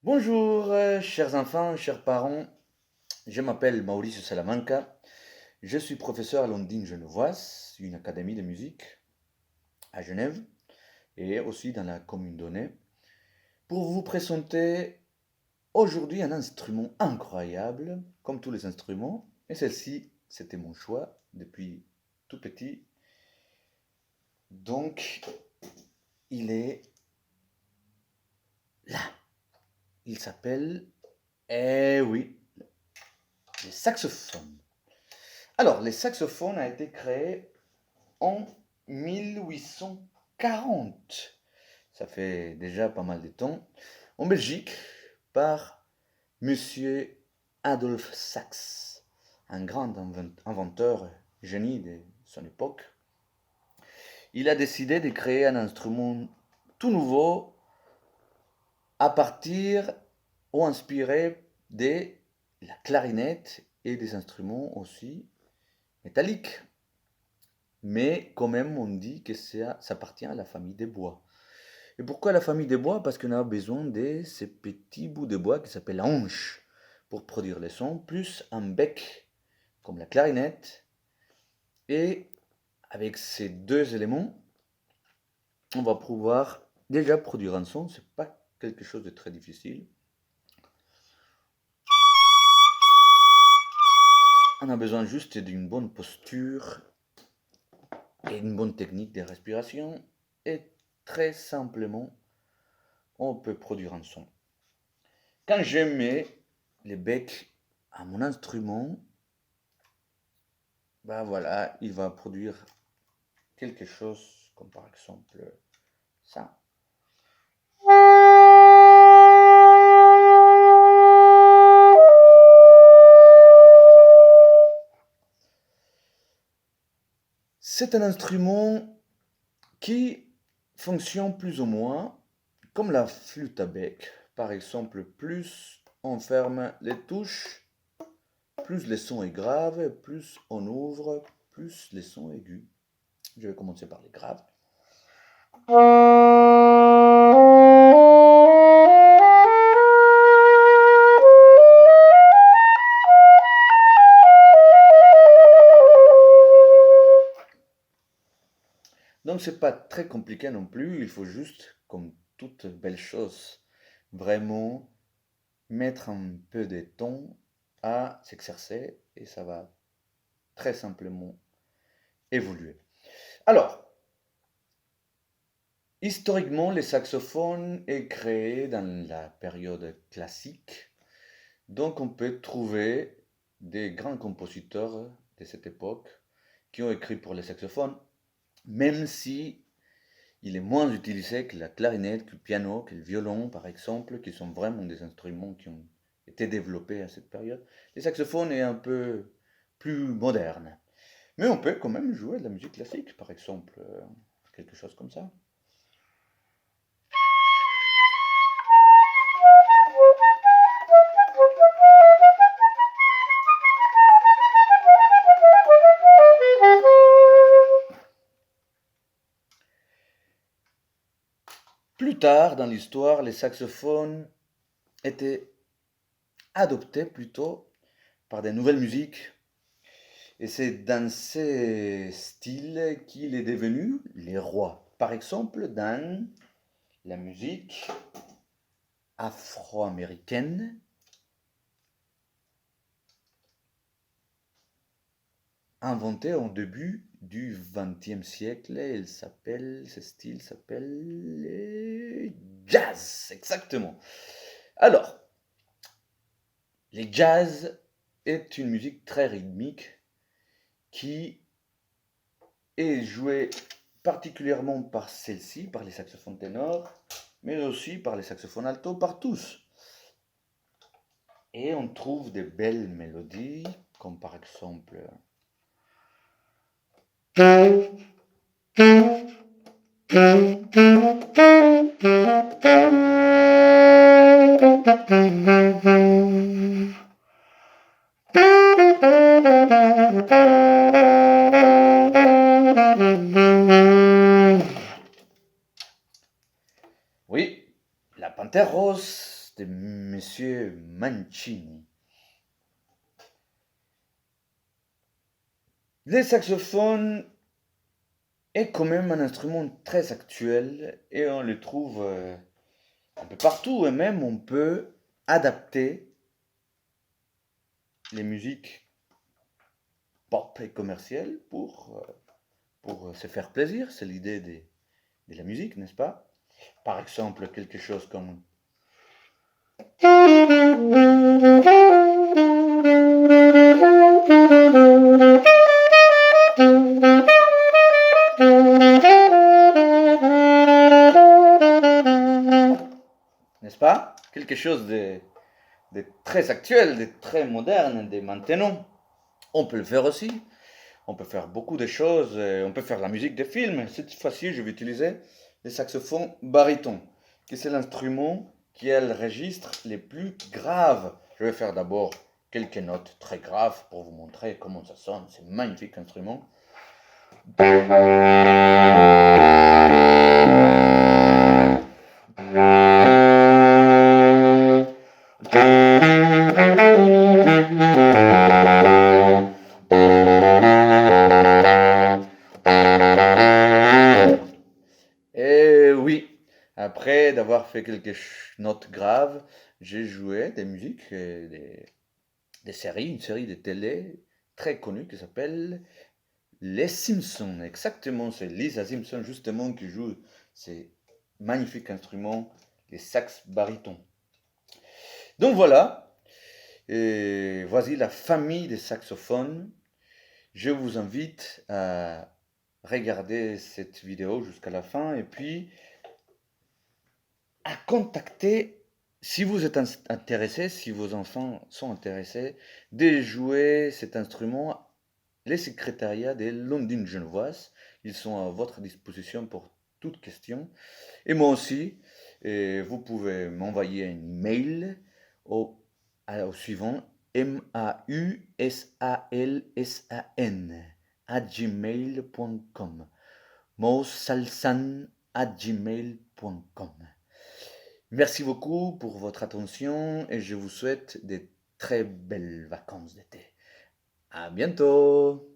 Bonjour, chers enfants, chers parents. Je m'appelle Mauricio Salamanca. Je suis professeur à l'Ondine Genevoise, une académie de musique à Genève et aussi dans la commune d'Onnai, pour vous présenter aujourd'hui un instrument incroyable, comme tous les instruments. Et celle-ci, c'était mon choix depuis tout petit. Donc, il est là. Il s'appelle, eh oui, le saxophone. Alors, le saxophone a été créé en 1840. Ça fait déjà pas mal de temps. En Belgique, par Monsieur Adolphe Sax, un grand inventeur, génie de son époque. Il a décidé de créer un instrument tout nouveau à partir ou inspiré de la clarinette et des instruments aussi métalliques. Mais quand même, on dit que ça appartient à la famille des bois. Et pourquoi la famille des bois? Parce qu'on a besoin de ces petits bouts de bois qui s'appellent hanches pour produire les sons, plus un bec comme la clarinette. Et avec ces deux éléments, on va pouvoir déjà produire un son. C'est pas quelque chose de très difficile. On a besoin juste d'une bonne posture et une bonne technique de respiration. Et très simplement, on peut produire un son. Quand je mets le bec à mon instrument, bah voilà, il va produire quelque chose comme par exemple ça. C'est un instrument qui fonctionne plus ou moins comme la flûte à bec. Par exemple, plus on ferme les touches, plus le son est grave, plus on ouvre, plus les sons aigus. Je vais commencer par les graves. Donc c'est pas très compliqué non plus, il faut juste, comme toute belle chose, vraiment mettre un peu de temps à s'exercer et ça va très simplement évoluer. Alors, historiquement, le saxophone est créé dans la période classique, donc on peut trouver des grands compositeurs de cette époque qui ont écrit pour le saxophone, même si il est moins utilisé que la clarinette, que le piano, que le violon, par exemple, qui sont vraiment des instruments qui ont été développés à cette période. Le saxophone est un peu plus moderne. Mais on peut quand même jouer de la musique classique, par exemple, quelque chose comme ça. Plus tard dans l'histoire, les saxophones étaient adoptés plutôt par des nouvelles musiques. Et c'est dans ces styles qu'il est devenu les rois. Par exemple, dans la musique afro-américaine, inventée au début du XXe siècle. Ce style s'appelle le jazz, exactement. Alors, le jazz est une musique très rythmique qui est jouée particulièrement par celle-ci, par les saxophones ténors, mais aussi par les saxophones alto, par tous. Et on trouve des belles mélodies, comme par exemple oui, la panthère rose de Monsieur Mancini. Le saxophone est quand même un instrument très actuel et on le trouve un peu partout et même on peut adapter les musiques pop et commerciales pour se faire plaisir. C'est l'idée de la musique, n'est-ce pas? Par exemple, quelque chose comme... N'est-ce pas? Quelque chose de très actuel, de très moderne, de maintenant. On peut le faire aussi. On peut faire beaucoup de choses. On peut faire la musique des films. Cette fois-ci, je vais utiliser le saxophone baryton, qui c'est l'instrument qui a le registre les plus graves. Je vais faire d'abord quelques notes très graves pour vous montrer comment ça sonne. C'est un magnifique instrument. Et oui, après d'avoir fait quelques notes graves, j'ai joué des musiques, des séries, une série de télé très connue qui s'appelle Les Simpsons. Exactement, c'est Lisa Simpson justement qui joue ces magnifiques instruments, les sax barytons. Donc voilà, et voici la famille des saxophones. Je vous invite à regarder cette vidéo jusqu'à la fin et puis à contacter, si vous êtes intéressé, si vos enfants sont intéressés, de jouer cet instrument, les secrétariats des Londines Genevoises. Ils sont à votre disposition pour toute question. Et moi aussi, et vous pouvez m'envoyer un email au suivant mausalsan @gmail.com mausalsan@gmail.com. Merci beaucoup pour votre attention et je vous souhaite de très belles vacances d'été. À bientôt!